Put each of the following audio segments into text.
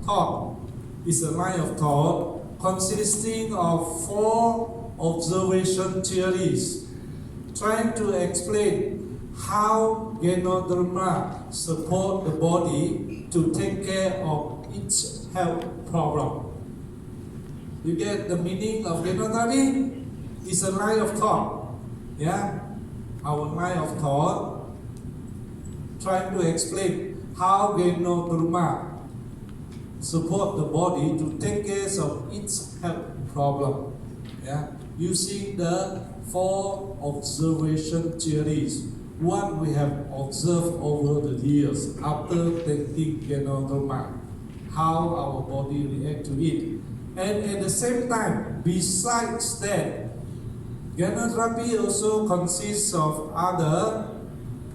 thought is a line of thought consisting of 4 observation theories trying to explain how Ganotherapy support the body to take care of its health problem. You get the meaning of Ganotherapy? It's a line of thought. Yeah? Our line of thought trying to explain how Ganotherapy support the body to take care of its health problem. Yeah? Using the 4 observation theories, what we have observed over the years after taking Ganotherapy, how our body react to it. And at the same time, besides that, Ganotherapy also consists of other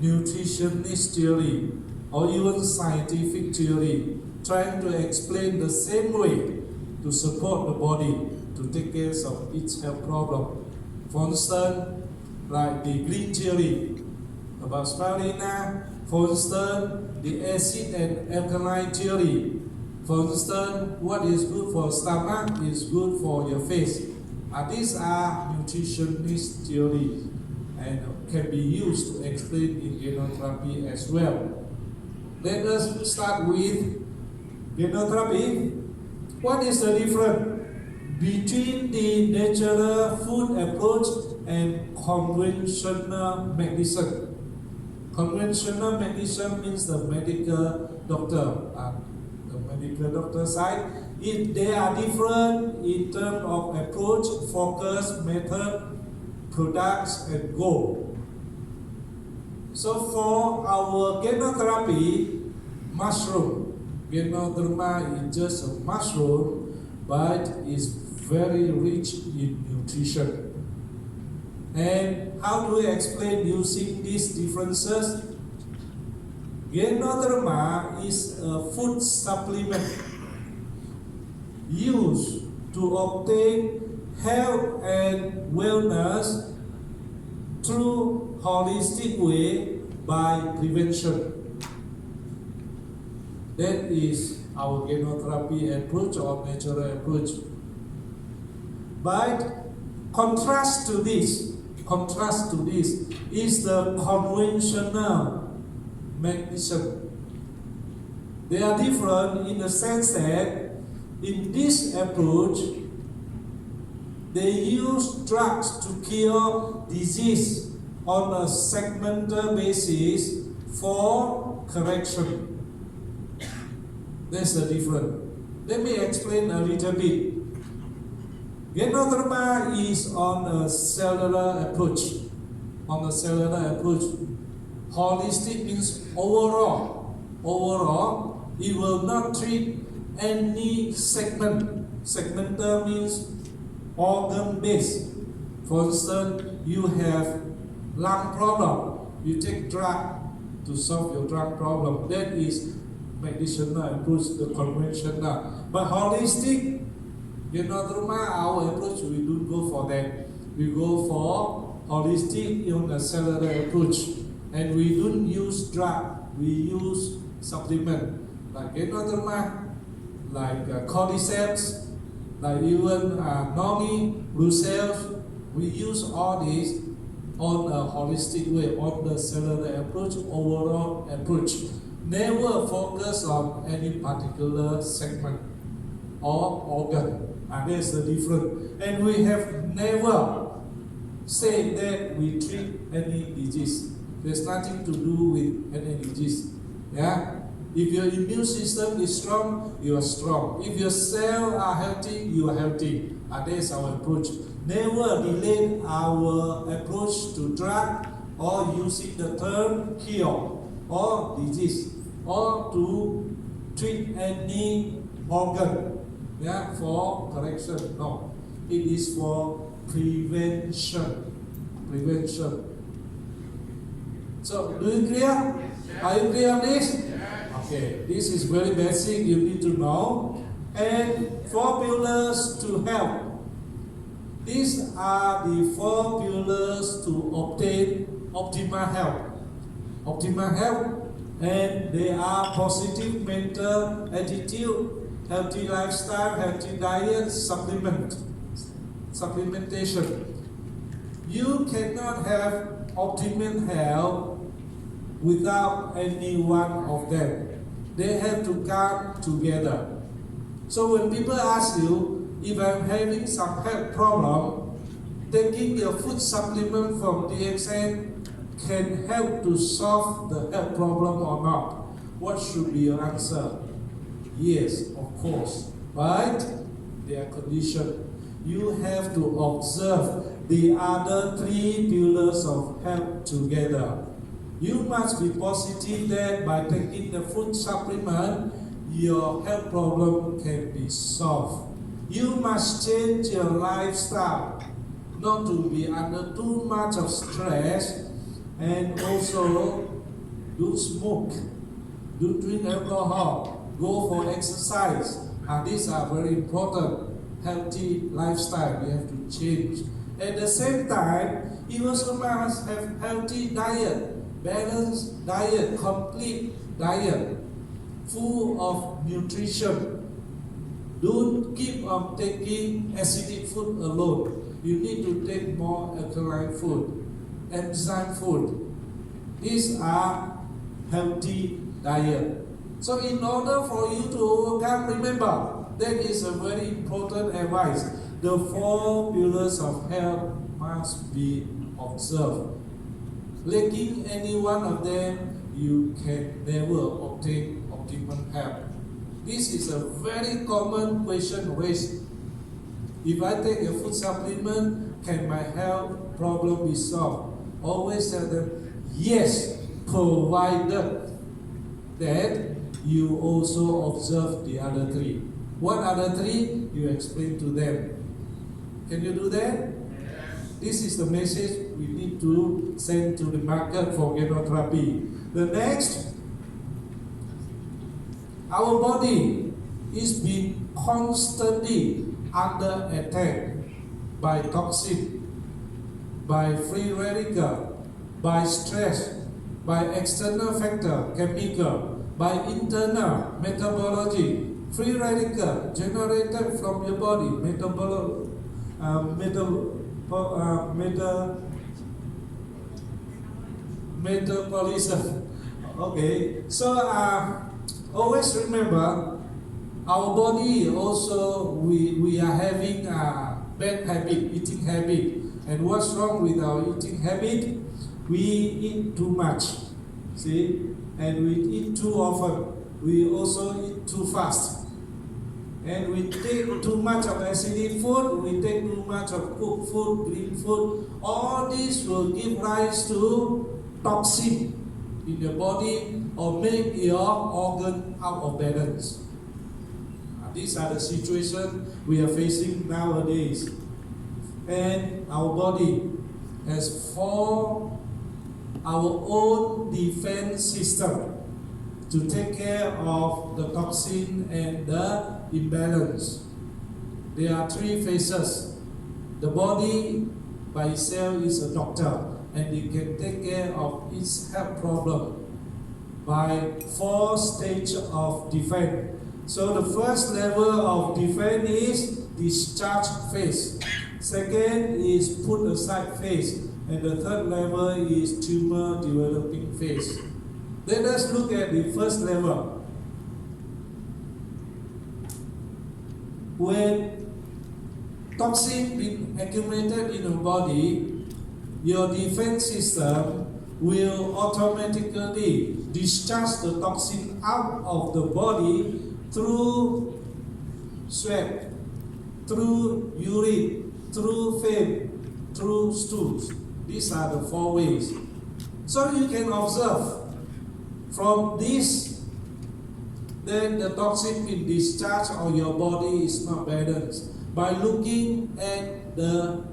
nutritionist theory or even scientific theory trying to explain the same way to support the body to take care of its health problem. For instance, like the green theory about spirulina, for instance, the acid and alkaline theory. For instance, what is good for stomach is good for your face. These are nutritionist theories and can be used to explain in Ganotherapy as well. Let us start with Ganotherapy. What is the difference between the natural food approach and conventional medicine? Conventional medicine means the medical doctor side. They are different in terms of approach, focus, method, products, and goal. So for our Ganotherapy, mushroom. Ganotherapy is just a mushroom, but is very rich in nutrition. And how do we explain using these differences? Ganotherapy is a food supplement used to obtain health and wellness through holistic way by prevention. That is our Ganotherapy approach or natural approach. But contrast to this is the conventional medicine. They are different in the sense that in this approach, they use drugs to cure disease on a segmental basis for correction. That's the difference. Let me explain a little bit. Ganotherapy is on a cellular approach. Holistic means overall. It will not treat any segment. Segmental means organ-based. For instance, you have lung problem. You take drug to solve your drug problem. That is medicinal approach, the conventional. But holistic, Ganotherapy, our approach, we don't go for that. We go for holistic in a cellular approach. And we don't use drug, we use supplement. Like Ganotherapy, like cordyceps, like even noni, blue cells. We use all these on a holistic way, on the cellular approach, overall approach. Never focus on any particular segment or organ. And that's the difference. And we have never said that we treat any disease. There's nothing to do with any disease. Yeah? If your immune system is strong, you are strong. If your cells are healthy, you are healthy. And that's our approach. Never relate our approach to drug or using the term cure or disease or to treat any organ, yeah, for correction. No, it is for prevention. So, do you clear? Are you clear on this? Okay, this is very basic, you need to know. And 4 pillars to health. These are the 4 pillars to obtain optimal health. Optimal health, and they are positive mental attitude, healthy lifestyle, healthy diet, supplementation. You cannot have optimum health without any one of them. They have to come together. So when people ask you, if I'm having some health problem, taking your food supplement from DXN can help to solve the health problem or not? What should be your answer? Yes, of course. But there are conditions. You have to observe the other three pillars of health together. You must be positive that by taking the food supplement, your health problem can be solved. You must change your lifestyle, not to be under too much of stress, and also don't smoke, don't drink alcohol, go for exercise. And these are very important. Healthy lifestyle you have to change. At the same time, you also must have healthy diet, balanced diet, complete diet, full of nutrition. Don't keep on taking acidic food alone. You need to take more alkaline food, enzyme food. These are healthy diet. So in order for you to overcome, remember, that is a very important advice. The four pillars of health must be observed. Lacking any one of them, you can never obtain optimum health. This is a very common question raised. If I take a food supplement, can my health problem be solved? Always tell them, yes, provided that you also observe the other three. What other three? You explain to them. Can you do that? This is the message we need to send to the market for Ganotherapy. The next, our body is being constantly under attack by toxin, by free radical, by stress, by external factor, chemical, by internal metabology. Free radical generated from your body, metabolism. Okay, so always remember, our body also, we are having a bad habit, eating habit. And what's wrong with our eating habit? We eat too much, see, and we eat too often. We also eat too fast. And we take too much of acidic food, we take too much of cooked food, green food. All this will give rise to toxin in your body or make your organ out of balance. These are the situations we are facing nowadays. And our body has formed our own defense system to take care of the toxin and the imbalance. There are three phases. The body by itself is a doctor, and it can take care of its health problem by 4 stages of defense. So the first level of defense is discharge phase. Second is put aside phase. And the third level is tumor developing phase. Let us look at the first level. When toxin been accumulated in your body, your defense system will automatically discharge the toxin out of the body through sweat, through urine, through phlegm, through stools. These are the 4 ways. So you can observe from this, then the toxin being discharged or your body is not balanced by looking at the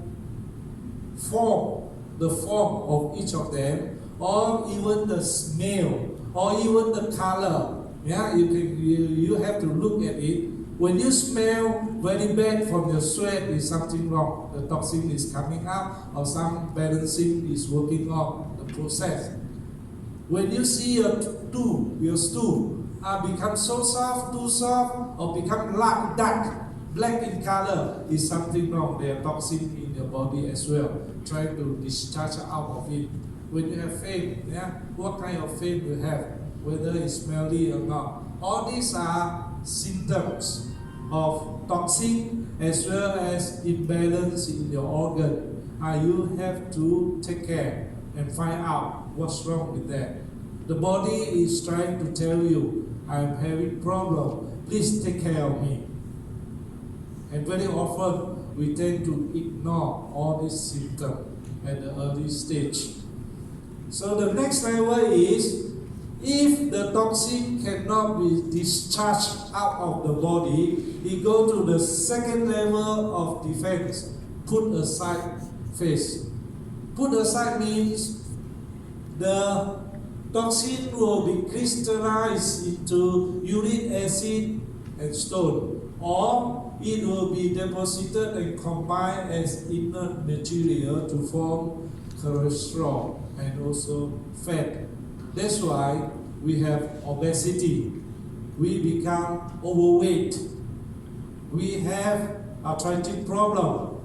form of each of them, or even the smell, or even the color. Yeah, you have to look at it. When you smell very bad from your sweat, is something wrong. The toxin is coming out, or some balancing is working on the process. When you see your stool, become so soft, too soft, or become dark, black in color, is something wrong. There are toxins in your body as well. Try to discharge out of it. When you have pain, what kind of pain you have, whether it's smelly or not. All these are symptoms of toxin as well as imbalance in your organ. You have to take care and find out what's wrong with that. The body is trying to tell you, I'm having problem, please take care of me. And very often we tend to ignore all these symptoms at the early stage. So the next level is, if the toxin cannot be discharged out of the body, you go to the second level of defense, put aside phase. Put aside means the toxin will be crystallized into uric acid and stone, or it will be deposited and combined as inert material to form cholesterol and also fat. That's why we have obesity. We become overweight. We have arthritic problem.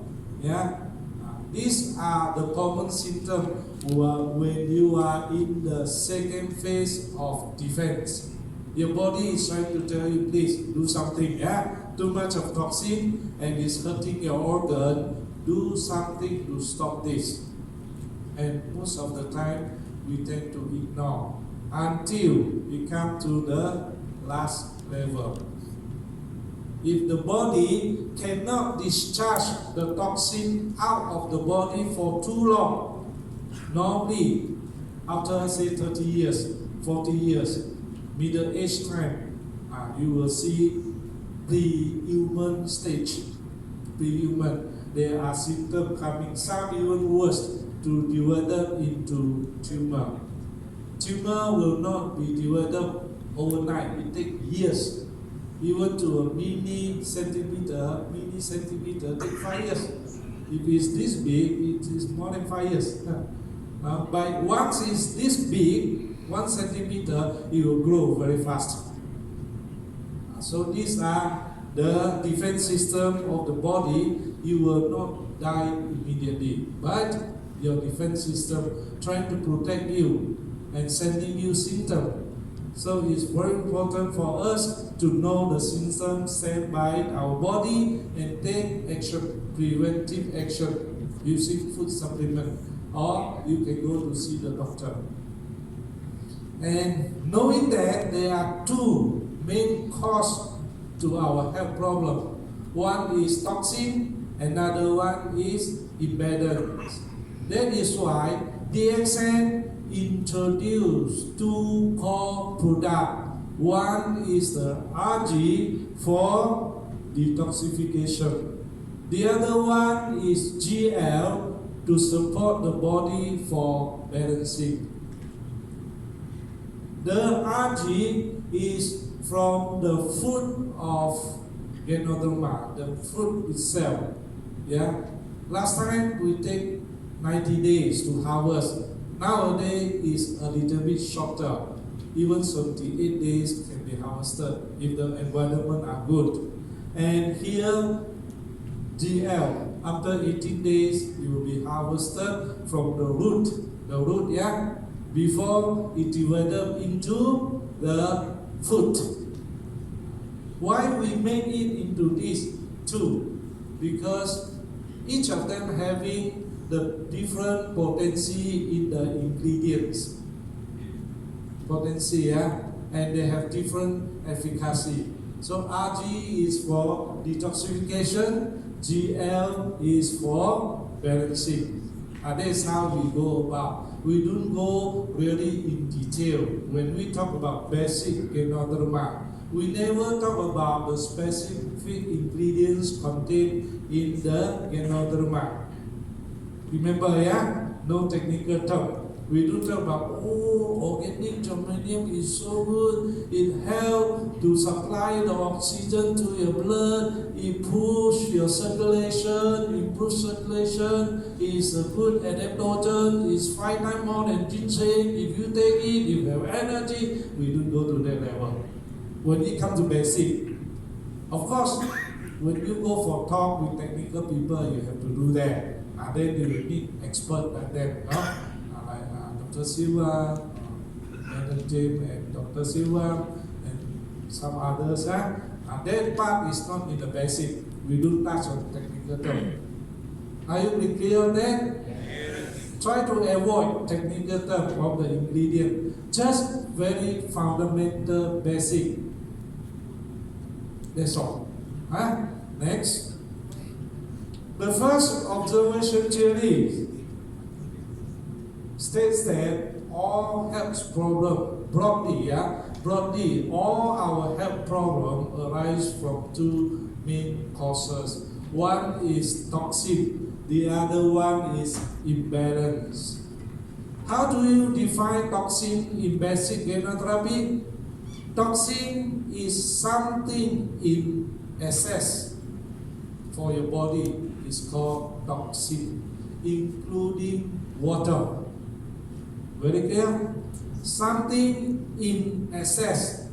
These are the common symptoms when you are in the second phase of defense. Your body is trying to tell you, please do something. Too much of toxin and it's hurting your organ. Do something to stop this. And most of the time, we tend to ignore until we come to the last level. If the body cannot discharge the toxin out of the body for too long, normally after say 30 years, 40 years, middle age time, you will see pre-human stage. Pre-human, there are symptoms coming, some even worse, to develop into tumor. Tumor will not be developed overnight. It takes years. Even to a mini centimeter take 5 years. If it's this big, it is more than 5 years. But once it's this big, 1 centimeter, it will grow very fast. So these are the defense system of the body. You will not die immediately, but your defense system trying to protect you and sending you symptoms. So it's very important for us to know the symptoms sent by our body and take action, preventive action, using food supplement, or you can go to see the doctor. And knowing that there are two main causes to our health problem. One is toxin, another one is imbalance. That is why DXN introduced two core products. One is the RG for detoxification. The other one is GL to support the body for balancing. The RG is from the fruit of Ganotherapy, the fruit itself. Last time we take 90 days to harvest. Nowadays is a little bit shorter. Even 78 days can be harvested if the environment are good. And here, GL, after 18 days, it will be harvested from the root. Before it develop into the fruit. Why we make it into these two? Because each of them having the different potency in the ingredients. And they have different efficacy. So RG is for detoxification, GL is for balancing. That is how we go about. We don't go really in detail. When we talk about basic Ganotherapy, we never talk about the specific ingredients contained in the Ganotherapy. Remember, no technical term. We don't talk about, organic germanium is so good, it helps to supply the oxygen to your blood, it pushes your circulation, improves circulation, is a good adaptogen, is 5 times more than ginseng. If you take it, you have energy. We don't go to that level. when it comes to basic. Of course, when you go for talk with technical people, you have to do that. Then you will need expert like them, no? Like Dr. Silva, Madam James and Dr. Silva, and some others. That part is not in the basic. We do touch on technical term. Are you clear on that? Try to avoid technical term of the ingredient. Just very fundamental, basic. That's all. Next. The first observation theory states that all health problems, broadly, all our health problems arise from two main causes. One is toxin, the other one is imbalance. How do you define toxin in basic ganotherapy? Toxin is something in excess for your body. Is called toxin, including water. Very clear? Something in excess,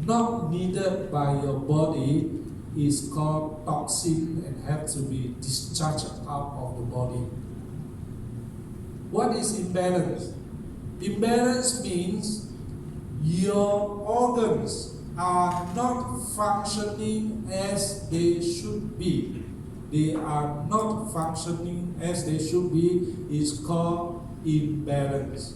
not needed by your body, is called toxin and has to be discharged out of the body. What is imbalance? Imbalance means your organs are not functioning as they should be. They are not functioning as they should be, is called imbalance.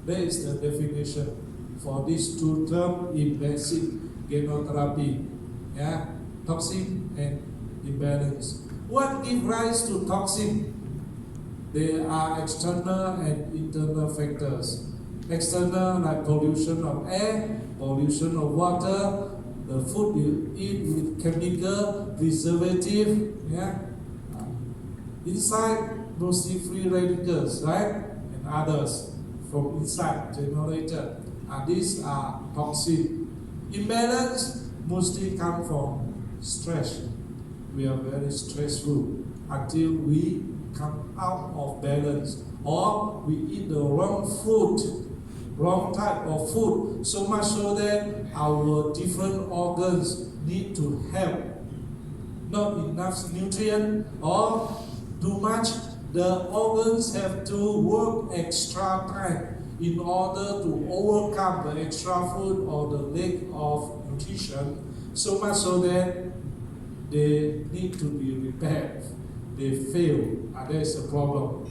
That is the definition for these two terms in basic ganotherapy. Toxin and imbalance. What gives rise to toxin? There are external and internal factors. External like pollution of air, pollution of water, the food you eat with chemical, preservative, inside mostly free radicals, right? And others from inside generated. These are toxic. Imbalance mostly come from stress. We are very stressful until we come out of balance, or we eat the wrong food, wrong type of food, so much so that our different organs need to have not enough nutrient or too much. The organs have to work extra time in order to overcome the extra food or the lack of nutrition, so much so that they need to be repaired. They fail, and there's a problem.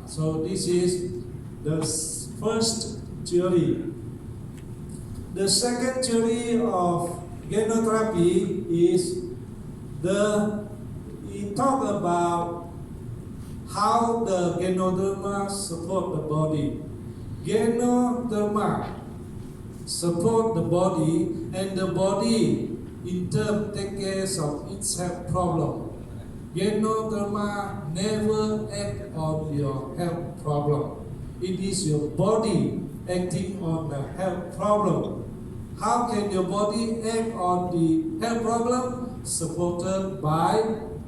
So this is the first theory. The second theory of ganotherapy is we talk about how the ganoderma support the body. Ganoderma support the body, and the body in turn take care of its health problem. Ganoderma never act on your health problem. It is your body acting on the health problem. How can your body act on the health problem? Supported by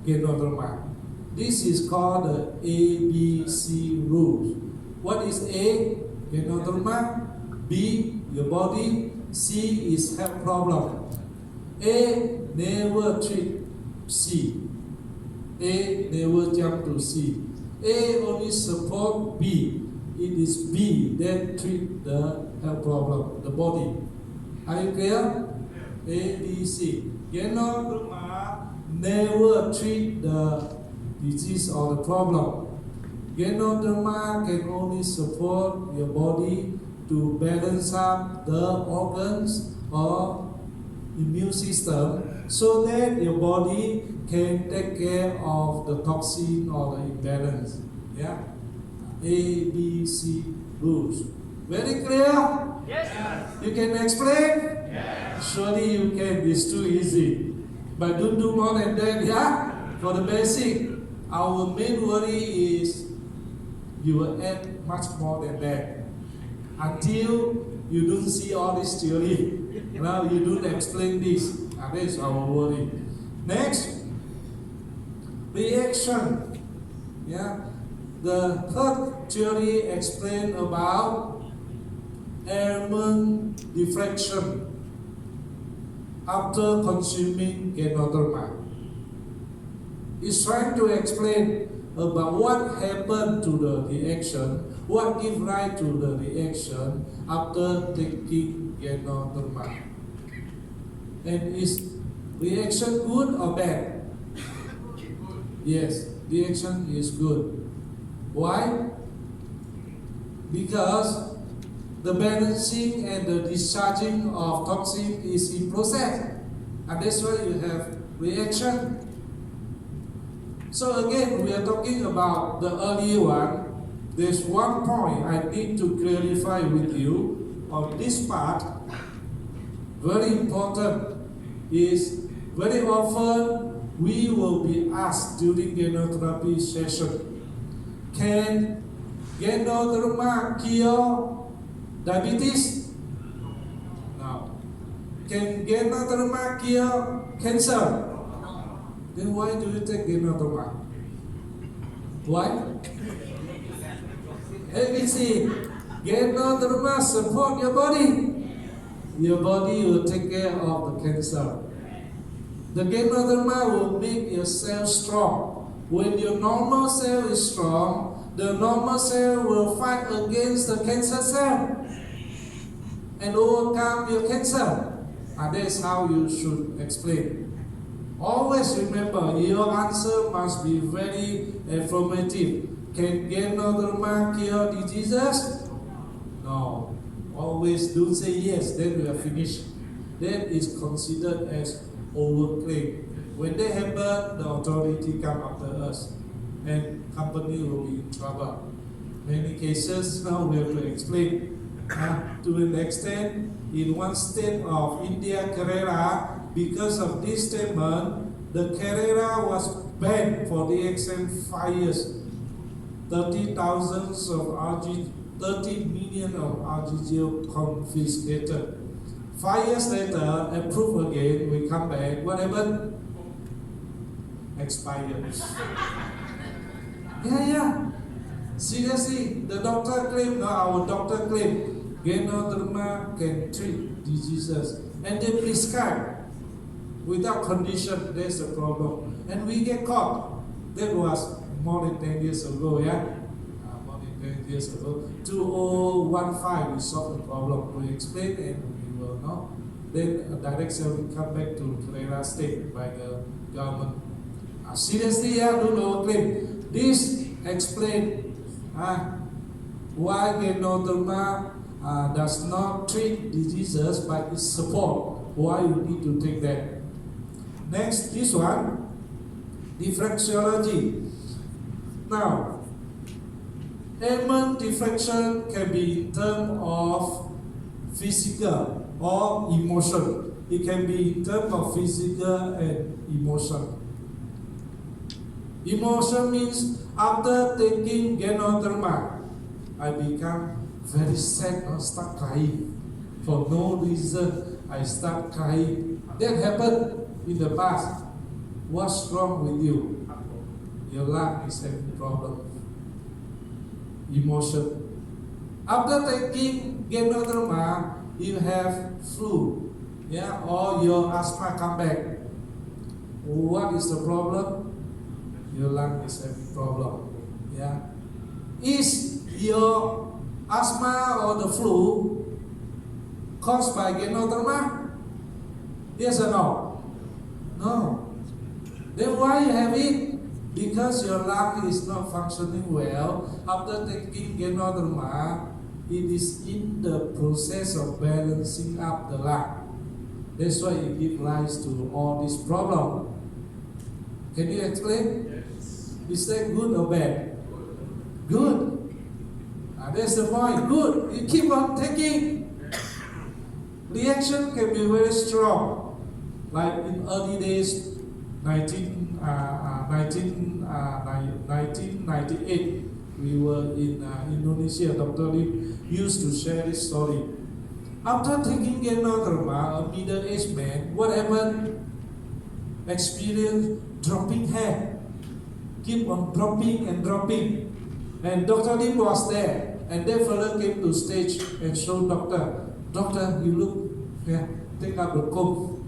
Ganotherapy. This is called the ABC rules. What is A? Ganotherapy. B, your body. C is health problem. A never treat C. A never jump to C. A only support B. It is B that treat the health problem, the body. Are you clear? A, B, C. Ganotherapy never treat the disease or the problem. Ganotherapy can only support your body to balance up the organs or immune system so that your body can take care of the toxin or the imbalance. Yeah? A, B, C rules. Very clear? Yes. You can explain? Yes. Surely you can. It's too easy. But don't do more than that, yeah? For the basic, our main worry is you will add much more than that. Until you don't see all this theory. Now you don't explain this. That is our worry. Next, reaction. Yeah. The third theory explains about element diffraction. after consuming Ganotherapy. It's trying to explain about what happened to the reaction, what gives rise to the reaction after taking Ganotherapy. And is reaction good or bad? Yes, reaction is good. Why? Because the balancing and the discharging of toxin is in process, and that's why you have reaction. So again, we are talking about the earlier one. There's one point I need to clarify with you on this part. Very important is very often we will be asked during Ganotherapy session, can Ganotherapy cure diabetes? No. Can Ganotherapy cure cancer? Then why do you take Ganotherapy? Why? ABC. Ganotherapy support your body. Your body will take care of the cancer. The Ganotherapy will make your cell strong. When your normal cell is strong, the normal cell will fight against the cancer cell and overcome your cancer. And that's how you should explain. Always remember, your answer must be very affirmative. Can Ganotherapy cure diseases? No. Always don't say yes, then we are finished. That is considered as overclaim. When that happen, the authority come after us, and company will be in trouble. Many cases now we have to explain. To an extent, in one state of India, Kerala, because of this statement, the Kerala was banned for the exam 5 years. 30 million of RGGO confiscated. 5 years later, approved again, we come back. What happened? Expired. Yeah. Seriously, the doctor claimed, our doctor claimed, Ganotherapy can treat diseases. And they prescribe without condition. That's the problem. And we get caught. That was more than 10 years ago, yeah? More than 10 years ago. 2015, we solved the problem. We explained and we will know. Then a direct sale will come back to Kerala state by the government. Seriously, yeah, do no claim. This explain why Ganotherapy does not treat diseases but it support why you need to take that. Next, this one, differentiology. Now, ailment diffraction can be in terms of physical or emotion. It can be in terms of physical and emotion. Emotion means after taking Ganotherapy, I become very sad or start crying. For no reason, I start crying. That happened in the past. What's wrong with you? Your lung is having problem. Emotion. After taking Ganotherapy, you have flu, yeah, or your asthma come back. What is the problem? Your lung is having problem. Yeah. Is your asthma or the flu caused by Ganotherapy? Yes or no? No. Then why you have it? Because your lung is not functioning well. After taking Ganotherapy, it is in the process of balancing up the lung. That's why it gives rise to all this problem. Can you explain? Yes. Is that good or bad? Good. That's the point. Good. You keep on taking. Reaction can be very strong. Like in early days, 1998, we were in Indonesia. Dr. Lim used to share this story. After taking Ganotherapy, a middle-aged man, what happened? Experience dropping hair. Keep on dropping and dropping. And Dr. Lim was there. And that fellow came to stage and showed doctor, you look, yeah, take out the comb.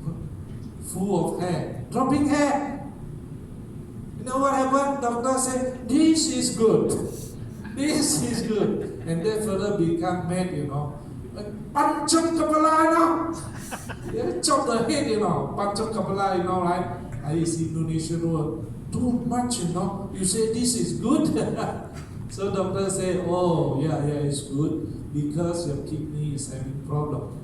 full of hair, dropping hair. You know what happened? Doctor said, this is good. This is good. And that fella become mad, you know. Pancam kepala, you know. Yeah, chop the head, you know. Pancam kepala, you know, right? It's Indonesian word. Too much, you know. You say this is good. So doctor say, oh, yeah, it's good because your kidney is having problem.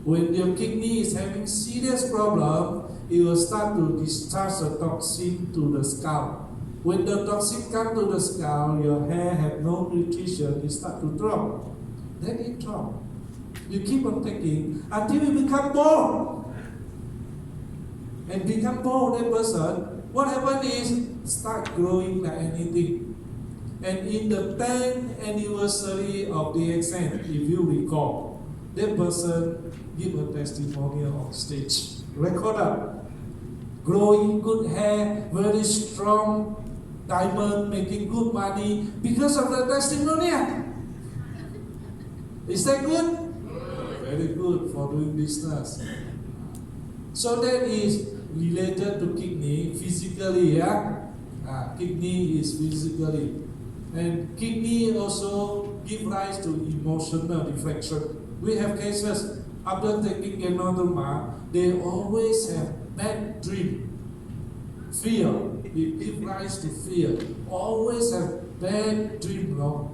When your kidney is having serious problem, it will start to discharge the toxin to the scalp. When the toxin come to the scalp, your hair have no nutrition, it start to drop. Then it drop. You keep on taking until you become bald. And become bald, that person, what happened is start growing like anything. And in the 10th anniversary of the exam, if you recall, that person give a testimonial on stage. Record up. Growing good hair, very strong diamond, making good money because of the testimonial. Is that good? Very good for doing business. So that is related to kidney physically, yeah? Kidney is physically. And kidney also give rise to emotional reflection. We have cases after taking Ganotherapy, they always have bad dream, fear. It gives rise to fear. Always have bad dream, you know.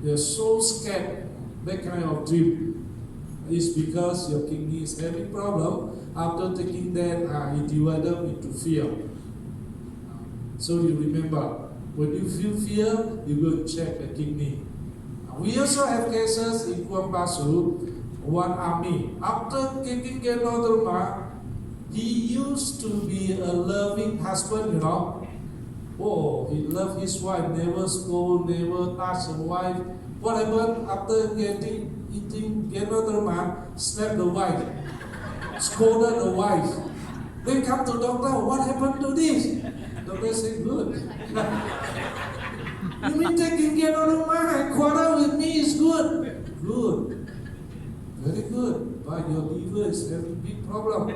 They're so scared. That kind of dream is because your kidney is having problem. After taking that, it divided into fear. So you remember, when you feel fear, you go check the kidney. We also have cases in Kuala Basu, one army. After taking Ganotherapy, he used to be a loving husband, you know. Oh, he loved his wife, never scold, never touch the wife. What happened after eating Ganotherapy? Slapped the wife, scolded the wife. They come to doctor, what happened to this? Doctor said, good. You mean taking Ganotherapy, quarrel with me is good? Good. Very good. But your liver is having big problem.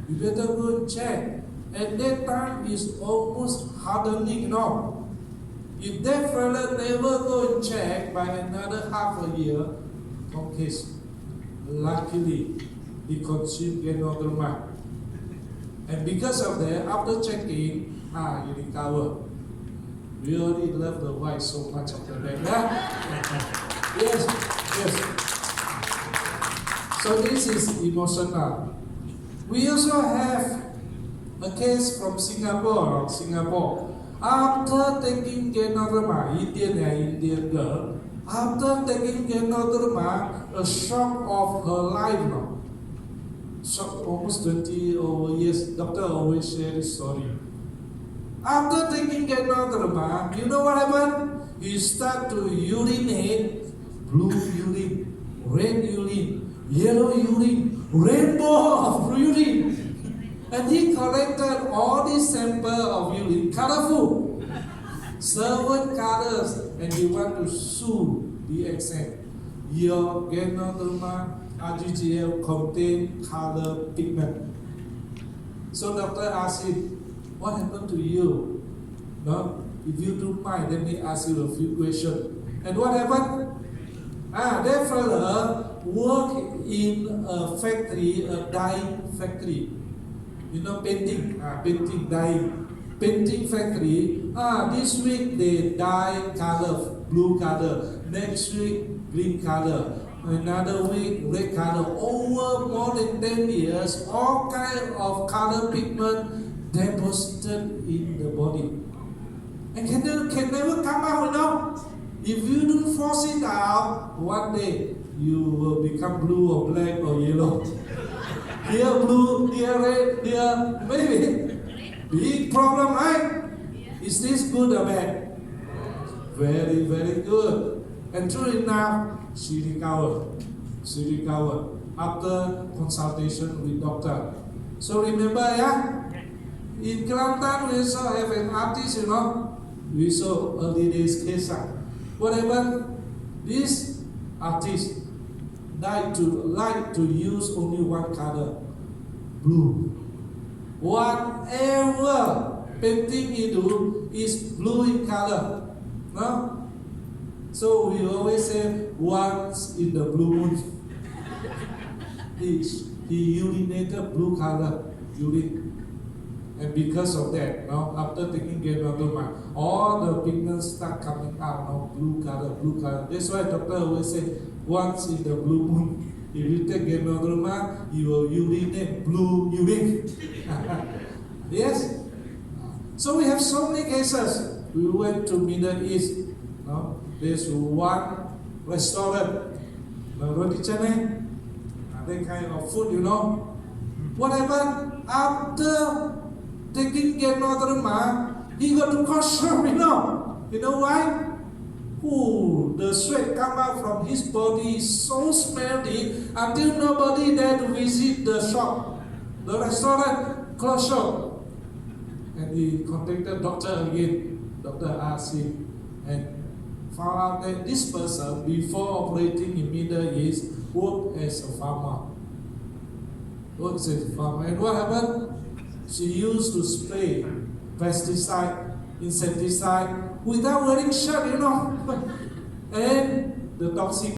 You better go and check. At that time, it's almost hardening, you know. If that fella never go and check, by another half a year, case. Luckily, he consumed Ganotherapy. And because of that, after checking, he recovered. We already love the wife so much after that. Yeah? Yes. So this is emotional. We also have a case from Singapore. After taking Ganotherapy, Indian girl, after taking Ganotherapy, a shock of her life now. Shock almost 20 over years. Doctor always share this story. After taking Ganotherapy, you know what happened? He start to urinate blue urine, red urine, yellow urine, rainbow of urine. And he collected all these samples of urine, colorful, 7 colors, and he want to sue the exam. Your Ganotherapy RGGL contain color pigment. So doctor asked him, what happened to you? No? If you don't mind, let me ask you a few questions. And what happened? That fella worked in a factory, a dyeing factory. You know, painting, dyeing. Painting factory. This week they dye color, blue color. Next week, green color. Another week, red color. Over more than 10 years, all kind of color pigment deposited in the body. And can never come out, you know. If you don't force it out, one day you will become blue or black or yellow. Here blue, here red, here maybe. Big problem, right? Is this good or bad? Very, very good. And true enough, she recovered. After consultation with doctor. So remember, yeah? In Kelantan, we also have an artist, you know. We saw early days case. What happened? This artist like to use only one color, blue. whatever painting he do is blue in color. No? So we always say once in the blue moon. he urinated blue color urine. And because of that, after taking Ganotherapy, all the pigments start coming out, blue color. That's why doctor always say, once in the blue moon, if you take Ganotherapy, you will urinate blue urine. Yes? So we have so many cases. We went to Middle East. There's one restaurant. Roti canai, that kind of food, What happened? After taking Ganotherapy, he got to kosher, You know why? The sweat come out from his body so smelly until nobody there to visit the shop. The restaurant closed shop. And he contacted doctor again. Doctor asked him and found out that this person, before operating in Middle East, worked as a farmer. And what happened? She used to spray pesticide, insecticide without wearing shirt, And the toxic